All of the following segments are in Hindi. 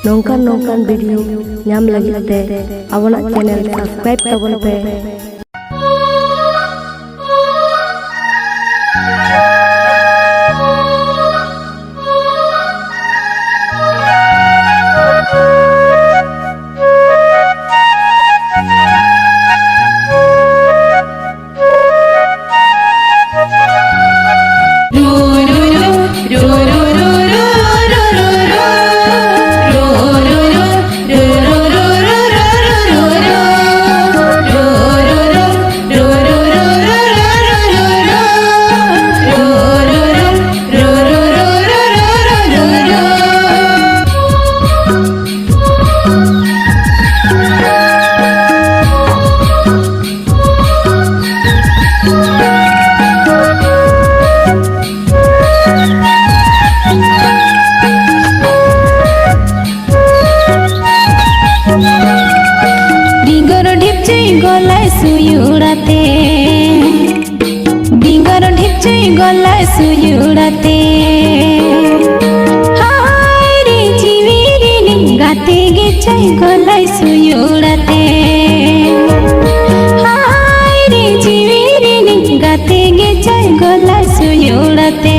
नौकान वीडियो नाम लगी ते अबना चैनल सब्सक्राइब तबन पे। गलाय सुयुड़ाते डिंगर ढिपचे गलाय सुयुड़ाते हाय रे जीवी रे गाते गे चाय गलाय सुयुड़ाते हाय रे जीवी रे गाते गे चाय गलाय सुयुड़ाते।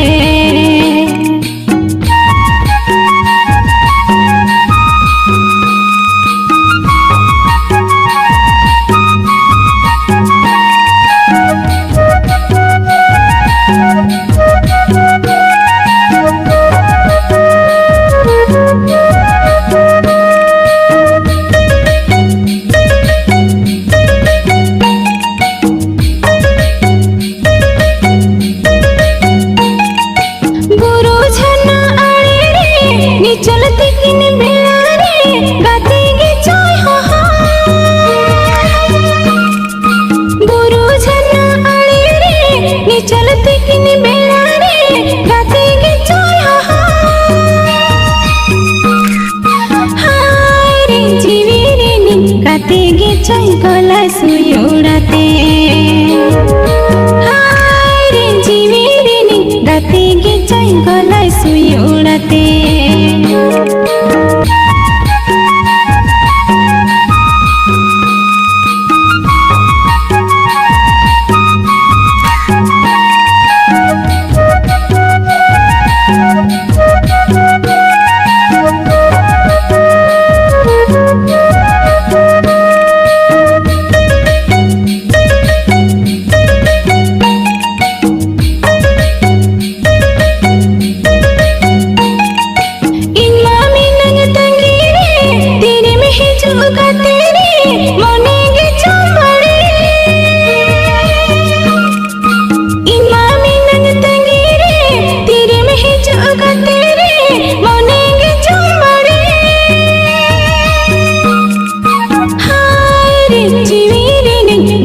चलती किन बेला रे गाते गे चाय हो गुरु झना आड़े रे नी चलती किन बेला रे गाते गे चाय हो हाय रे जीवी रे नी गाते गे चाय गला सुयुड़ाते हाय रे जीवी रे नी गाते गे चाय गला सुयुड़ाते।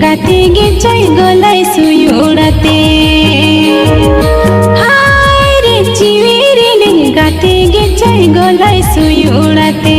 गाते गे चाय गलाय सुयुड़ाते हाय रे जीवी रे गाते गे चाय गलाय सुयुड़ाते।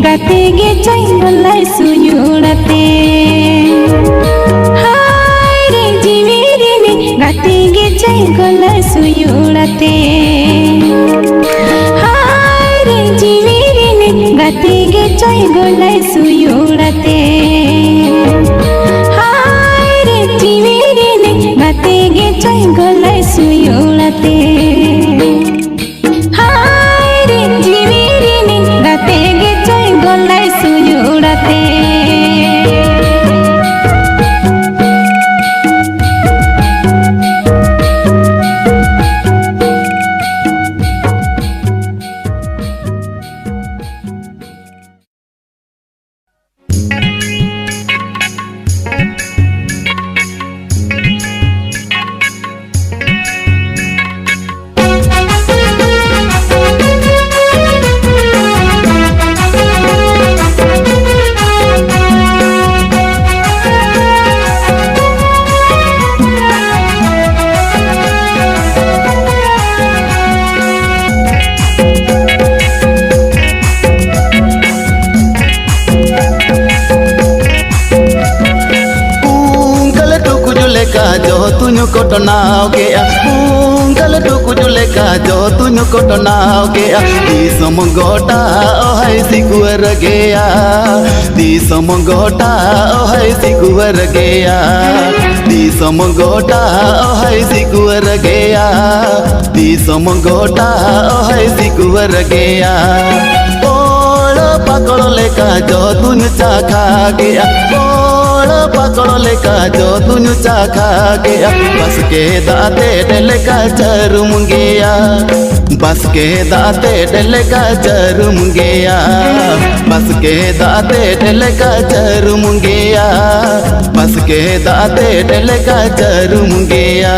गाते गे चाय गलाय सुयुड़ाते हाय रे जीवी रे गाते गे चाय गलाय सुयुड़ाते हाय रे जीवी रे गाते गे चाय गलाय सुयुड़ाते हाय रे जीवी रे गाते गे चाय गलाय सुयुड़ाते हाय रे जीवी रे गाते गे चाय गलाय सुयुड़ाते। kotonaw kea unggal duku juleka jo tunyu kotonaw kea di somogota oh hai sikuar gea di somogota oh hai sikuar gea di somogota oh hai sikuar gea di somogota oh hai sikuar gea pakolo leka jo tunyu chakha gea bolo pakolo leka jo tunyu chakha gea bas ke daate deleka charum gea bas ke daate deleka charum gea bas ke daate deleka charum gea bas ke daate deleka charum gea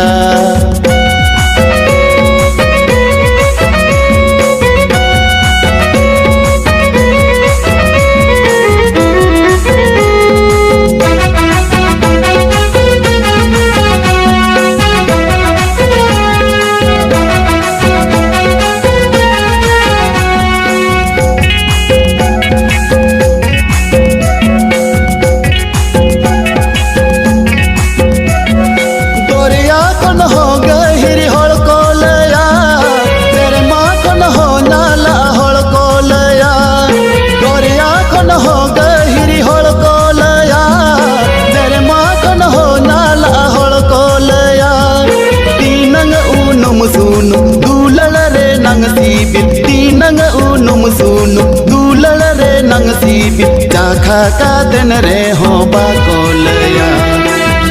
चाखा का दिन रे हो बाकोलया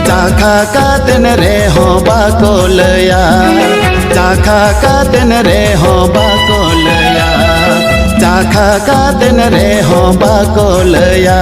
चाखा का दिन रे हो बाकोलया चाखा का दिन रे हो बाकोलया चाखा का दिन रे हो बाकोलया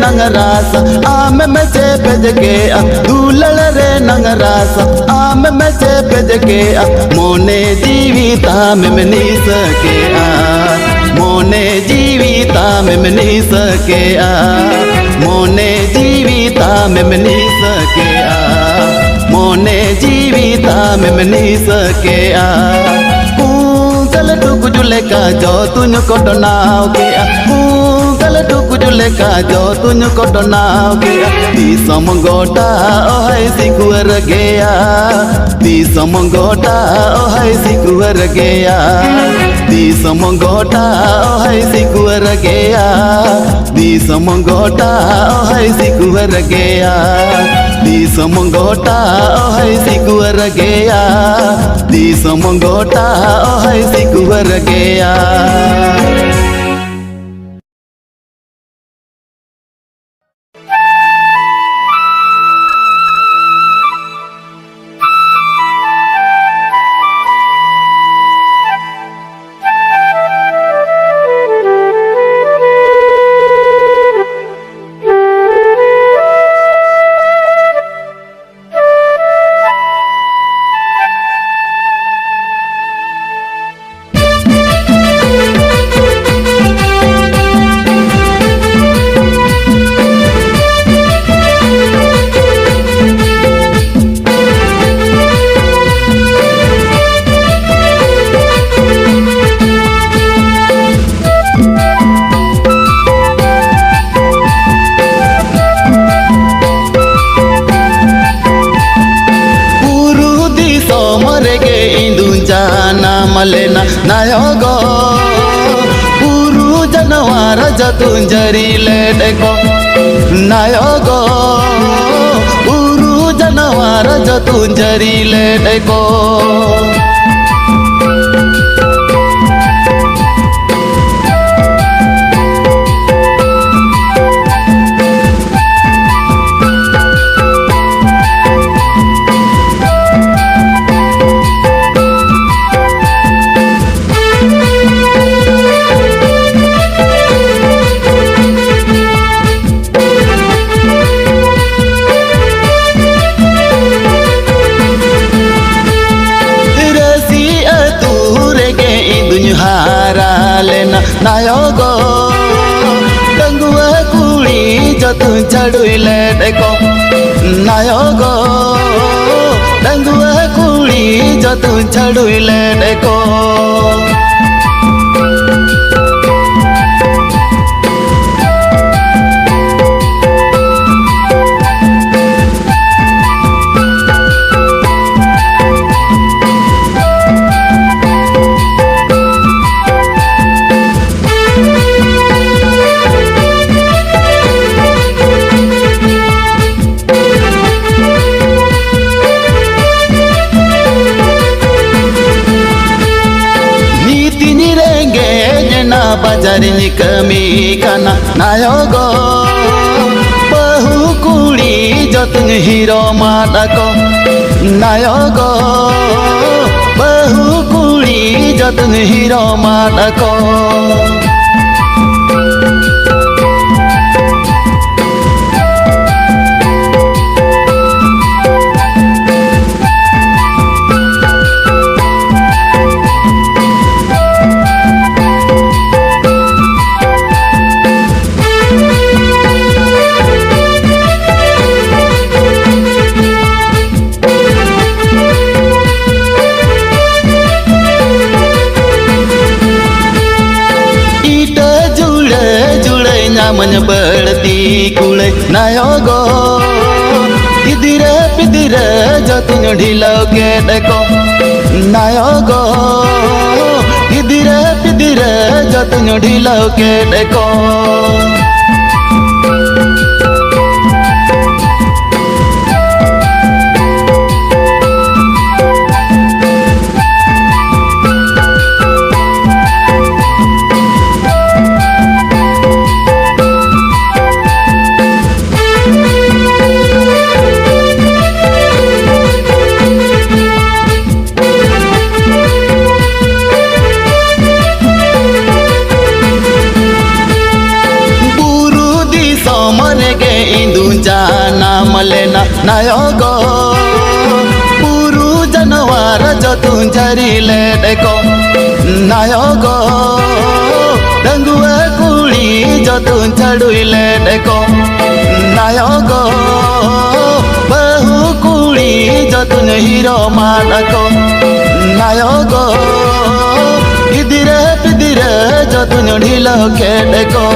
आम में से पेज के दूलल रे नंगरास आम में से पेज के मोने जीविता में नहीं सके मोने जीविता में नहीं सके मोने जीविता में नहीं सके मोने जीविता में नहीं सके unggal duku juleka jo tunyu kotonaw kea unggal duku juleka jo tunyu kotonaw kea di somogota oh hai sikuar gea di somogota oh hai sikuar gea di somogota oh hai sikuar gea di somogota oh hai sikuar gea di somogota oh hai sikuar gea di somogota oh hai sikuar gea Malena नायोगो पुरु जनवार जतुंजरी ले देखो नायोगो पुरु जनवार जतुंजरी ले देखो nayo go dangua kuli jatuh cadui ledeko nayo go dangua kuli jatuh cadui ledeko Bajari kami kana nayo go bahu kuli jotun hero matako nayo go bahu kuli jotun hero matako menyeberti kulai nayo go idire pidire jatunya ढिलाव के देखो nayo go idire pidire jatunya ढिलाव के देखो मलेना नायो गो पुरु जनवार जतुं जरिले देखो नायो गो दंगुआ कुली जतुं चढ़ुइले देखो नायो गो बहु कुली जतुं हीरो मानको नायो गो इदिरे पिदिरे जतुं ढिलो के देखो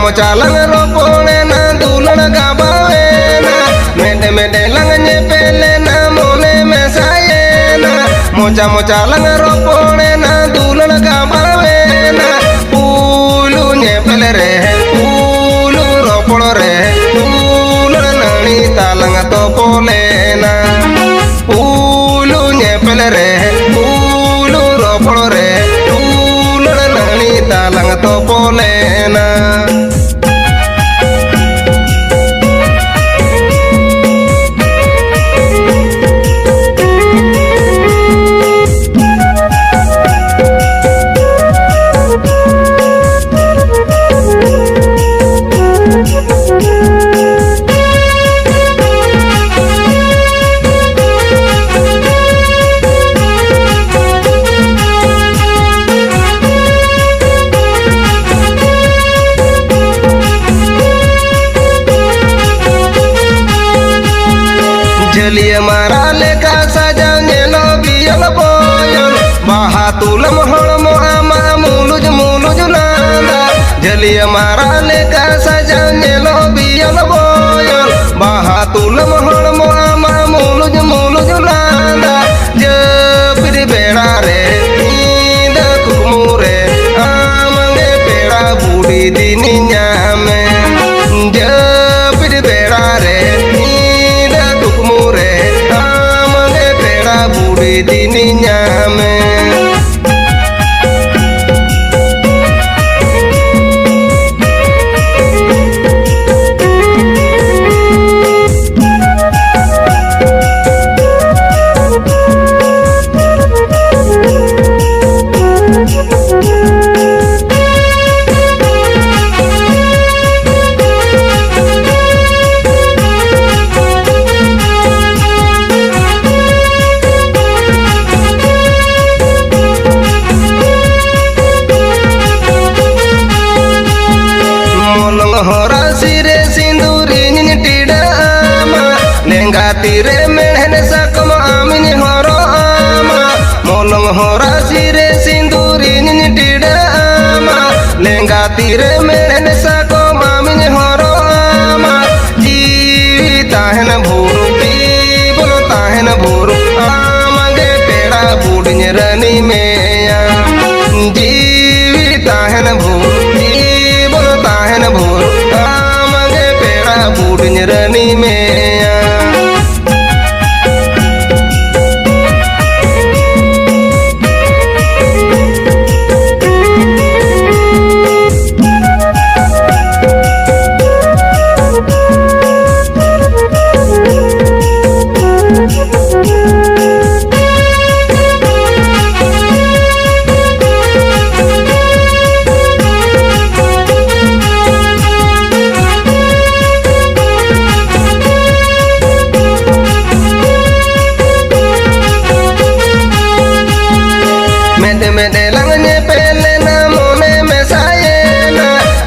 mocha lang ropone na dulan gabawe na mede mede lang nye pele na mone mesaye na mocha lang ropone na dulan gabawe na ulu nye pele re ulu ropolo re ulu nani talang topole na ulu nye pele re ulu ropolo re ulu nani talang topole na जलिए मारा लेका सजाने लो बियल बोयल बाहातुलम हड़मो आमा मुलुज मुलुज नांदा जलिए मारा लेका सजाने लो बियल बोयल बाहातुलम हड़मो आमा मुलुज मुलुज नांदा जब बेड़ा रे नींद कुमुरे आमंगे बेड़ा बूढ़ी दिनिया में nyame tire menhene sakom amini horo ama molong hora sire sinduri nini tida ama lenga tire menhene sakom amini horo ama ji tahena buru ji bolo tahena buru amage peda budnya rani meya ji tahena buru ji bolo tahena buru amage peda budnya rani meya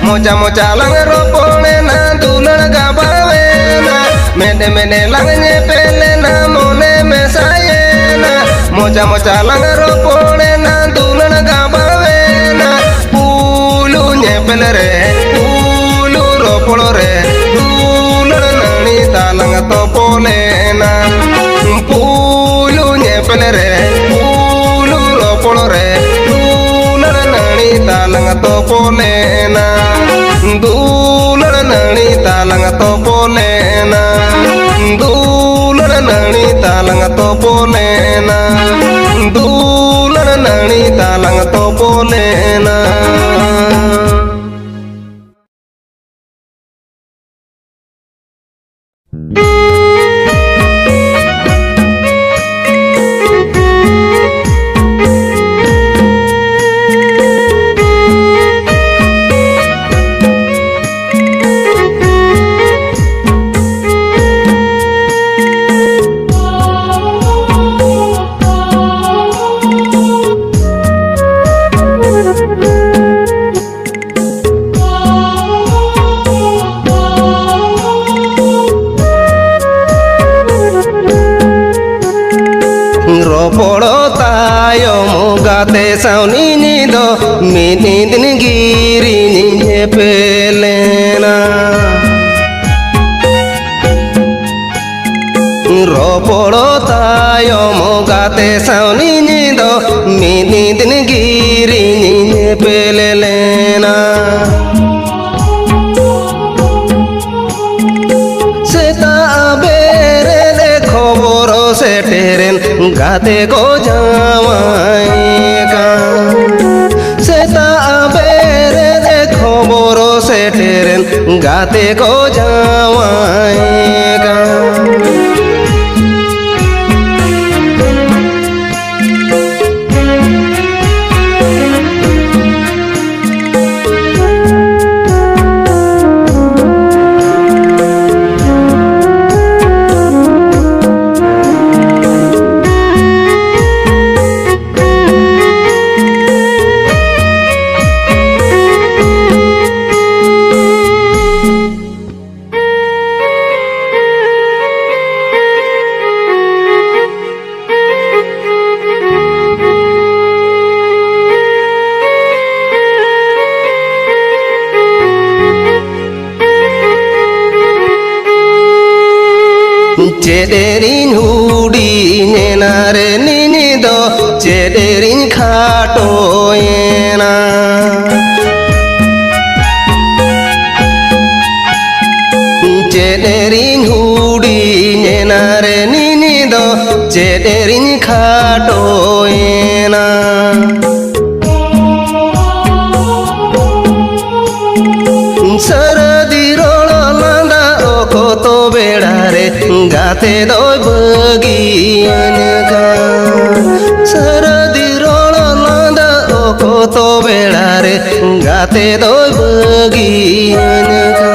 mocha mocha lang ropone na dulan gabawe na mede mede lang nyepele na mone mesaye na mocha mocha lang ropone na dulan gabawe na pulu nyepele re pulu ropolo re dulan nani talang topole na pulu nyepele re pulu ropolo re dulan nani talang topole na dulan nani talang topole na dulan nani talang topole na dulan nani talang topole na Gate sauni ni do mini din giri ni pelena roporo tayo mo gate sauni ni do mini din giri ni pelena seta bere de khoboro se teren gate ko jawaiga seta bere de khoboro se teren gate ko jawaiga Cederin hudi nyenare nini do cederin khato ena cederin hudi nyenare nini do cederin khato गाते दो बगियान का सरदी रोल लांदा ओको तो बेड़ा रे गाते दो बगियान का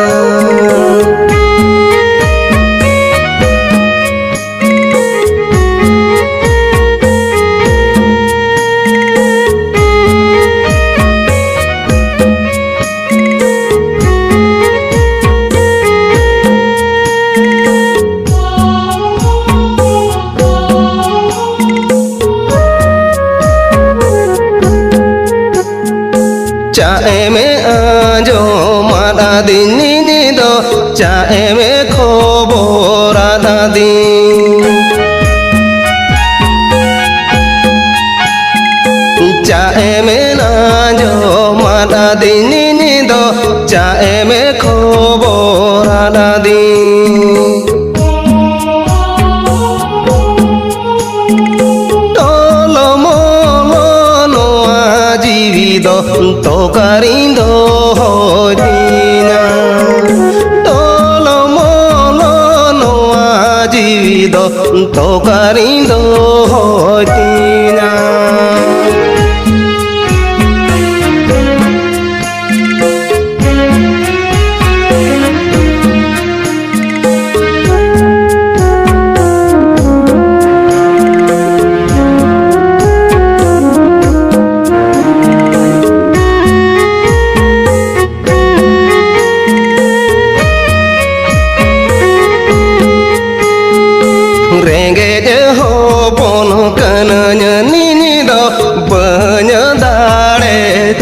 चाहे में आजो मारा दिन दो चाहे में खबर आना दिन चाहे में आजो मारा दिन दो चाहे में खबर आना दिन तो करिंदो होदिना तोलो मोलो नोआ जीविदो तो करिंदो होदिना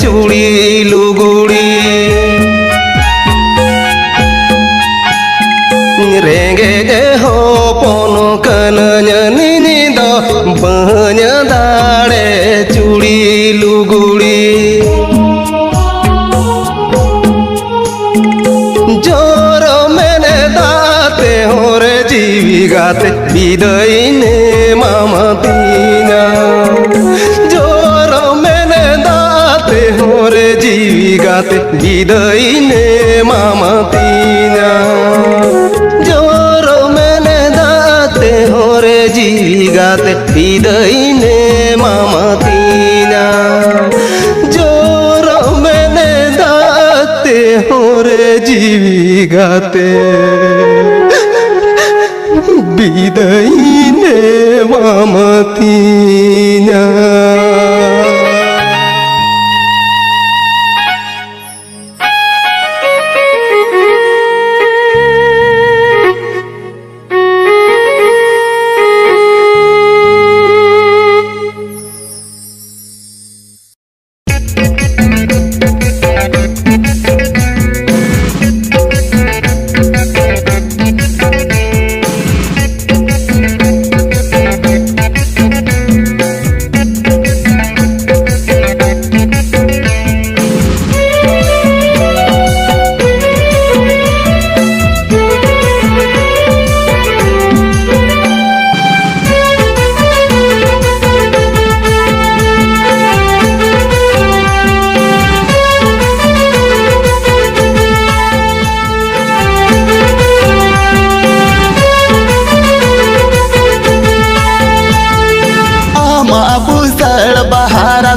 चूड़ी लुगुड़ी रेंगे हो पोन कननी दो बन दाड़े चूड़ी लुगुड़ी जोर मैंने दाते हो रे जीवी गाते विदई ने मामा पीना होरे जीवी गाते विदई ने मामा पीना जोरो मैंने दाते होरे जीवी गाते विदई ने मामा पीना जोरो मैंने दाते होरे जीवी गाते विदई ने मामा पीना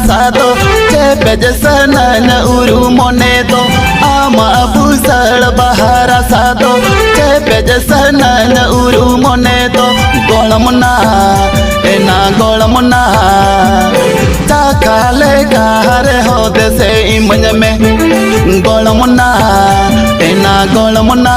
सादो चेपे जसन उरु मोने दो आमा बुसड़ बहारा सादो चेपे जसन उरु मोने दो गोलमुना एना गोलमुना ताकाले गारे होदे से इमन में गोलमुना एना गोलमुना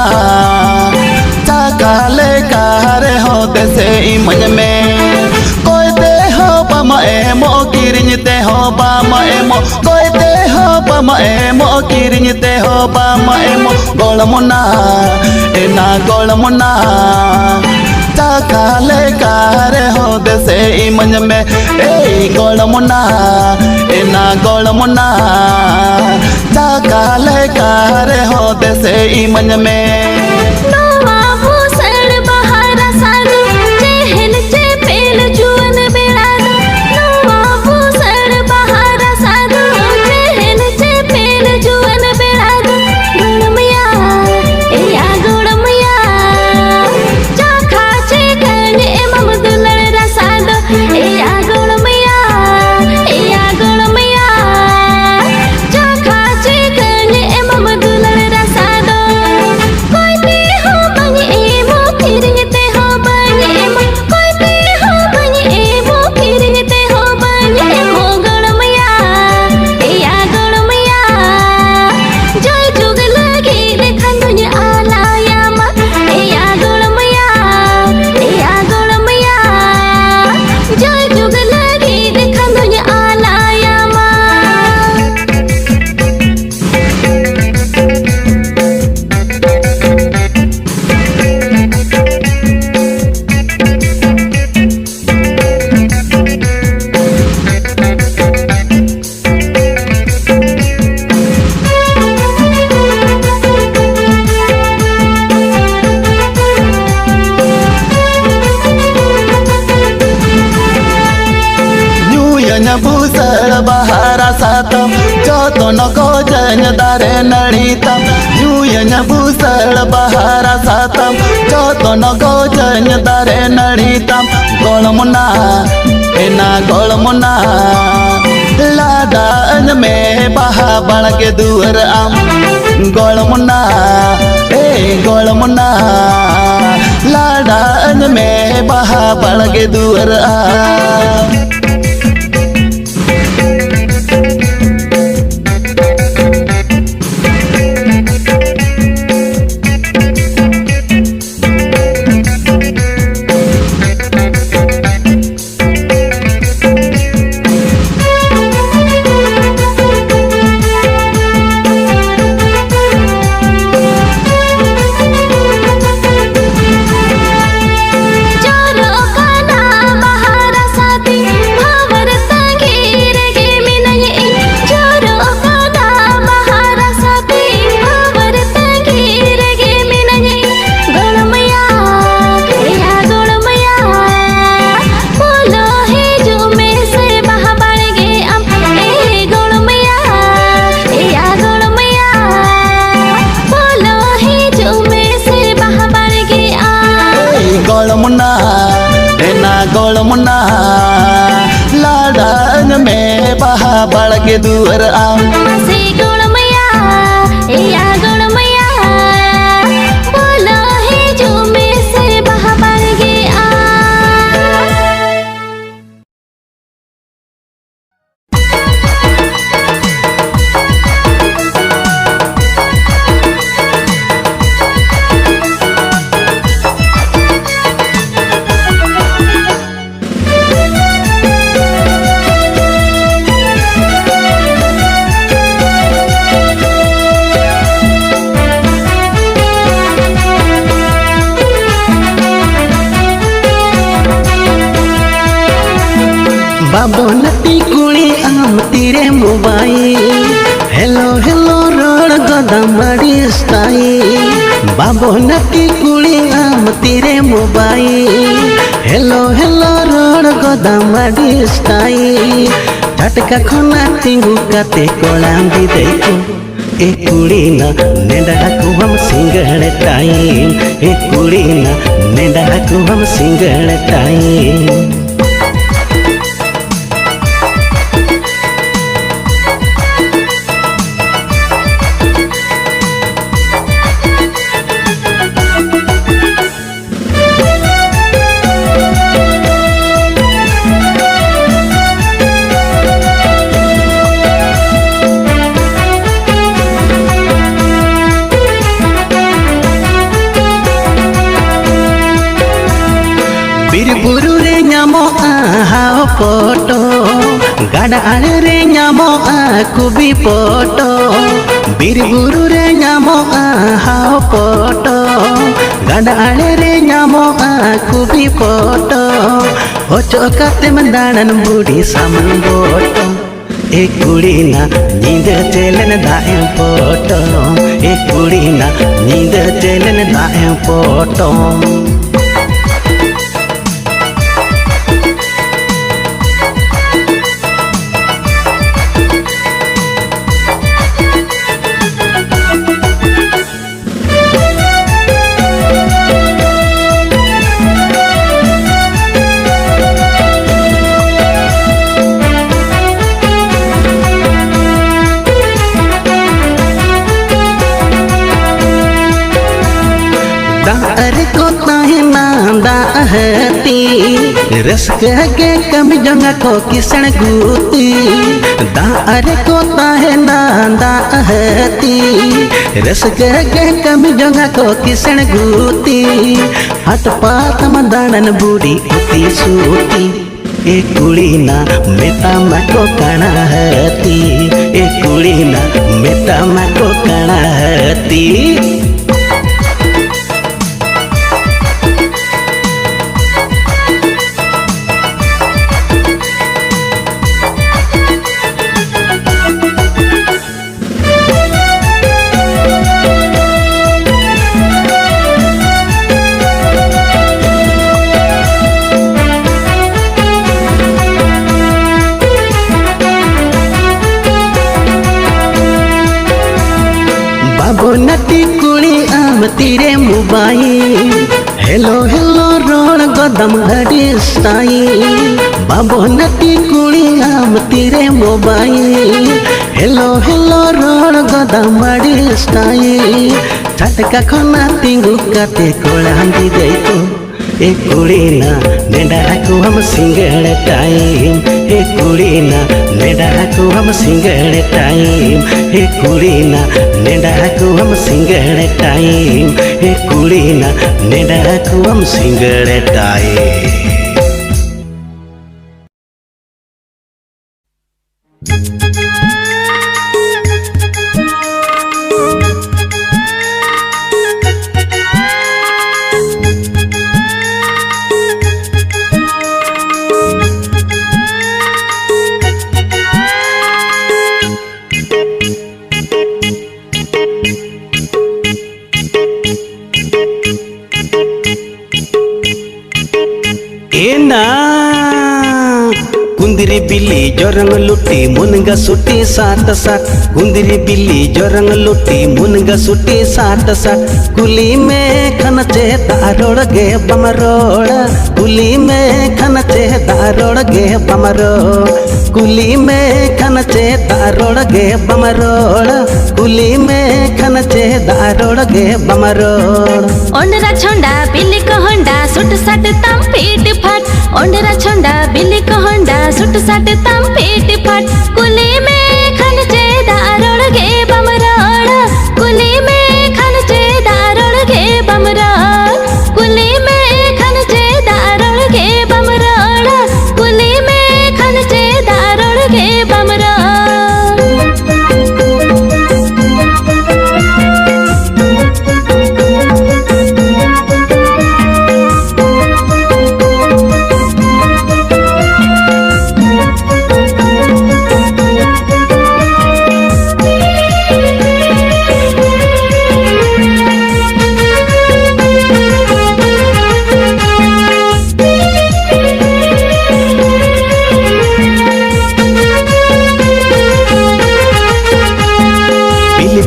ताकाले गारे होदे से इमन में कोई दे हो बम एमो किरिंते हो बम एमो कोई दे हो बम एमो किरिंते हो बम एमो गोलमुना एना गोलमुना ताकाले गारे होदे से इमन में ए गोलमुना एना गोलमुना ताकाले गारे होदे से इमन में चाखा भूसड़ बहारा सातम जतन खोजन दारे नड़ीतम जुयन भूसड़ बहारा सातम जतन खोजन दारे नड़ीतम गोलमुना एना गोलमुना लादान में बहा बण के दुअर आम गोलमुना ए गोलमुना लादान में बहा बण के दुअर आम गोलमुना लाडान में बहा बड़ के दुअर आम गोलमैया या गोलमैया बोलो है जो में से बहा बड़ के बाबो नती कुड़ी आम तेरे मोबाइल हेलो हेलो रोड गदमड़ी स्टाइल बाबो नती कुड़ी आम तेरे मोबाइल हेलो हेलो रोड गदमड़ी स्टाइल झटका खोना तिंगू काते कोलाम दी देखो ए कुड़ी ना नेडा को हम सिंगल टाइम ए कुड़ी ना नेडा को हम सिंगल टाइम बिरबुरु रे ᱧᱟᱢᱚ ᱟᱦᱟᱣ ᱯᱚᱴᱚ ᱜᱟᱰᱟ ᱟᱲᱮ ᱨᱮ ᱧᱟᱢᱚ ᱠᱩᱵᱤ ᱯᱚᱴᱚ बिरबुरु रे ᱧᱟᱢᱚ ᱟᱦᱟᱣ ᱯᱚᱴᱚ ᱜᱟᱰᱟ ᱟᱲᱮ ᱨᱮ ᱧᱟᱢᱚ ᱠᱩᱵᱤ ᱯᱚᱴᱚ ᱚᱪᱚᱜ ᱠᱟᱛᱮᱢ ᱫᱟᱬᱟᱱ ᱵᱩᱰᱷᱤ ᱥᱟᱢᱟᱝ ᱵᱚᱴᱚ ए कुड़ी ना नींद चलन दाएं पोटो ए कुड़ी ना नींद चलन दाएं पोटो अरे को ताहिना दाहती रसक के कम जंगा को किसण गूती अरे को ताहिना दाहती रसक के कम जंगा को किसण गूती हट पात मदानन बूढ़ी उती सूती ए कुड़ी ना मेता मको कणा हती ए कुड़ी ना मेता मको कणा हती तीरे मोबाइल हेलो हेलो रोड गदम घड़ी स्टाइल बाबो नटी कुड़ी आम तीरे मोबाइल हेलो हेलो रोड गदम घड़ी स्टाइल झटका खना तिंगु काते कोलाम दी गई तो ए कुड़ी ना नेडा को हम सिंगल टाइम ए कुड़ी ना नेडा को हम सिंगल टाइम ए कुड़ी ना नेडा को हम सिंगल टाइम ए कुड़ी ना नेडा को हम सिंगल टाइम। कुंदरी बिल्ली जोरंग लुटी मुनगा सुटी साट साट कुंदरी बिल्ली जोरंग लुटी मुनगा सुटी साट साट कुली में खनचे दारोड़ गे बमरोड़ा कुली में खनचे दारोड़ गे बमरोड़ कुली में खनचे दारोड़ गे बमरोड़ कुली में खनचे दारोड़ गे बमरोड़। ओंडरा छोंडा बिल्ली को होंडा सुट साट तम पीट फट ओंडरा छोंडा बिल्ली को होंडा सुट साट तम पीट फट कुली में खनचे दारोड़ गे बमरोड़ कुली में खनचे दारोड़ गे बमरोड़ कुली में खनचे दारोड़ गे बमरोड़ कुली में खनचे दारोड़ गे बमरोड़।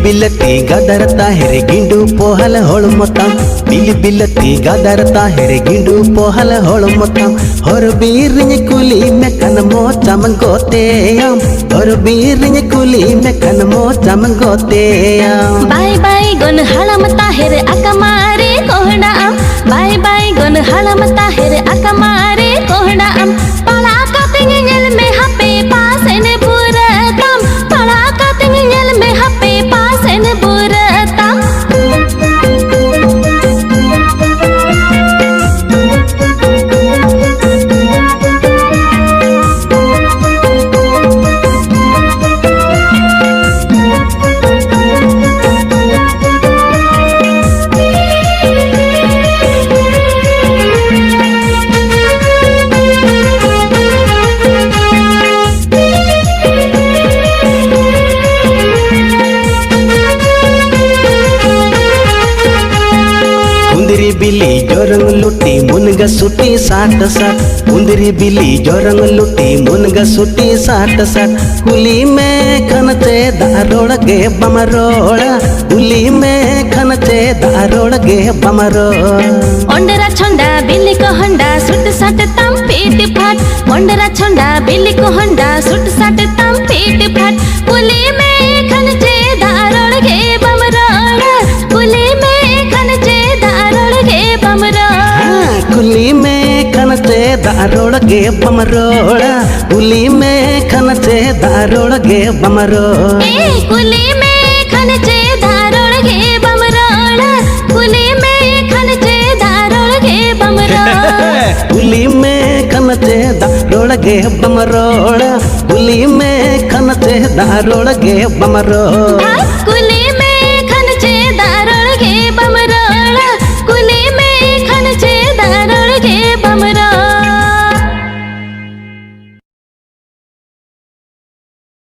बिलती गदरता हेरे गिंडू पोहल होल मतम बिल बिलती गदरता हेरे गिंडू पोहल होल मतम हर बीरिन कुली में कन मोचम गोतेयम हर बीरिन कुली में कन मोचम गोतेयम। बाय बाय गुन हलम ताहिर अकमारे कोहडाम बाय बाय गुन हलम ताहिर अकमारे कोहडाम पला कतिंग नेल में हपे पासन बुरतम पला कतिंग नेल में हपे पासन बुरतम। बिल्ली जोरंग लुटी मुनगा सुटी साट साट कुंदरी बिल्ली जोरंग लुटी मुनगा सुटी साट साट कुली में खनचे दारोड़ गे बमरोड़ा कुली में खनचे दारोड़ गे बमरोड़। ओंडरा छोंडा बिल्ली को होंडा सुट साट तम पीट फट ओंडरा छोंडा बिल्ली को होंडा सुट साट तम पीट फट कुली में खनचे दारोड़ गे बमरोड़ा कुली में खनचे दारोड़ गे बमरोड़ कुली में खनचे दारोड़ गे बमरोड़ा कुली में खनचे दारोड़ गे बमरोड़। कुली में खनचे दारोड़ गे बमरोड़ कुली में खनचे दारोड़ गे बमरोड़ कुली में खनचे दारोड़ गे बमरोड़ कुली में खनचे दारोड़ गे बमरोड़।